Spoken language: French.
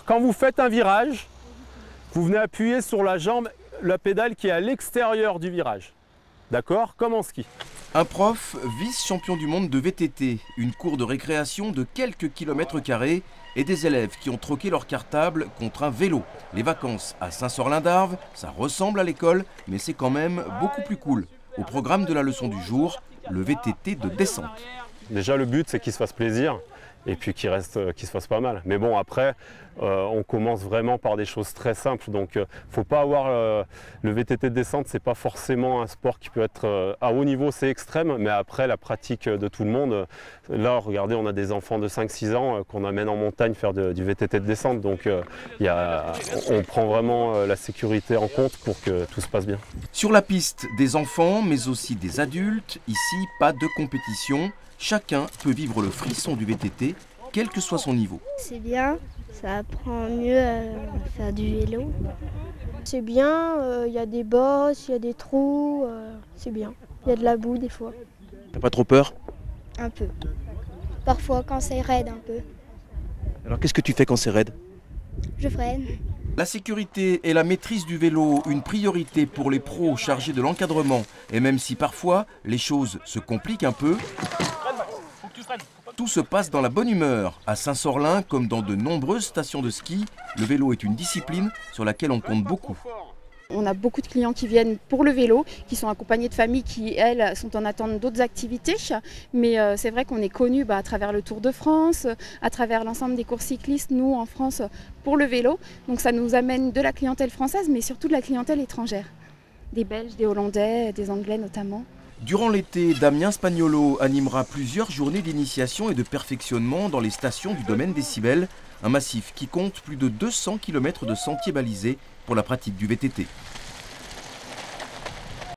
quand vous faites un virage, vous venez appuyer sur la jambe, la pédale qui est à l'extérieur du virage. D'accord? Comme en ski. Un prof, vice-champion du monde de VTT, une cour de récréation de quelques kilomètres carrés et des élèves qui ont troqué leur cartable contre un vélo. Les vacances à Saint-Sorlin-d'Arves, ça ressemble à l'école, mais c'est quand même beaucoup plus cool. Au programme de la leçon du jour, le VTT de descente. Déjà le but c'est qu'il se fasse plaisir et puis qu'il se fasse pas mal. Mais bon après, on commence vraiment par des choses très simples. Donc faut pas avoir le VTT de descente, c'est pas forcément un sport qui peut être à haut niveau, c'est extrême, mais après la pratique de tout le monde. Là regardez, on a des enfants de 5-6 ans qu'on amène en montagne faire du VTT de descente. Donc on prend vraiment la sécurité en compte pour que tout se passe bien. Sur la piste, des enfants mais aussi des adultes. Ici, pas de compétition. Chacun peut vivre le frisson du VTT, quel que soit son niveau. C'est bien, ça apprend mieux à faire du vélo. C'est bien, y a des bosses, il y a des trous, c'est bien. Il y a de la boue des fois. T'as pas trop peur? Un peu. Parfois quand c'est raide un peu. Alors qu'est-ce que tu fais quand c'est raide? Je freine. La sécurité et la maîtrise du vélo, une priorité pour les pros chargés de l'encadrement. Et même si parfois les choses se compliquent un peu, tout se passe dans la bonne humeur. À Saint-Sorlin, comme dans de nombreuses stations de ski, le vélo est une discipline sur laquelle on compte beaucoup. On a beaucoup de clients qui viennent pour le vélo, qui sont accompagnés de familles qui, elles, sont en attente d'autres activités. Mais c'est vrai qu'on est connu à travers le Tour de France, à travers l'ensemble des courses cyclistes, nous, en France, pour le vélo. Donc ça nous amène de la clientèle française, mais surtout de la clientèle étrangère. Des Belges, des Hollandais, des Anglais notamment. Durant l'été, Damien Spagnolo animera plusieurs journées d'initiation et de perfectionnement dans les stations du domaine des Cibelles, un massif qui compte plus de 200 km de sentiers balisés pour la pratique du VTT.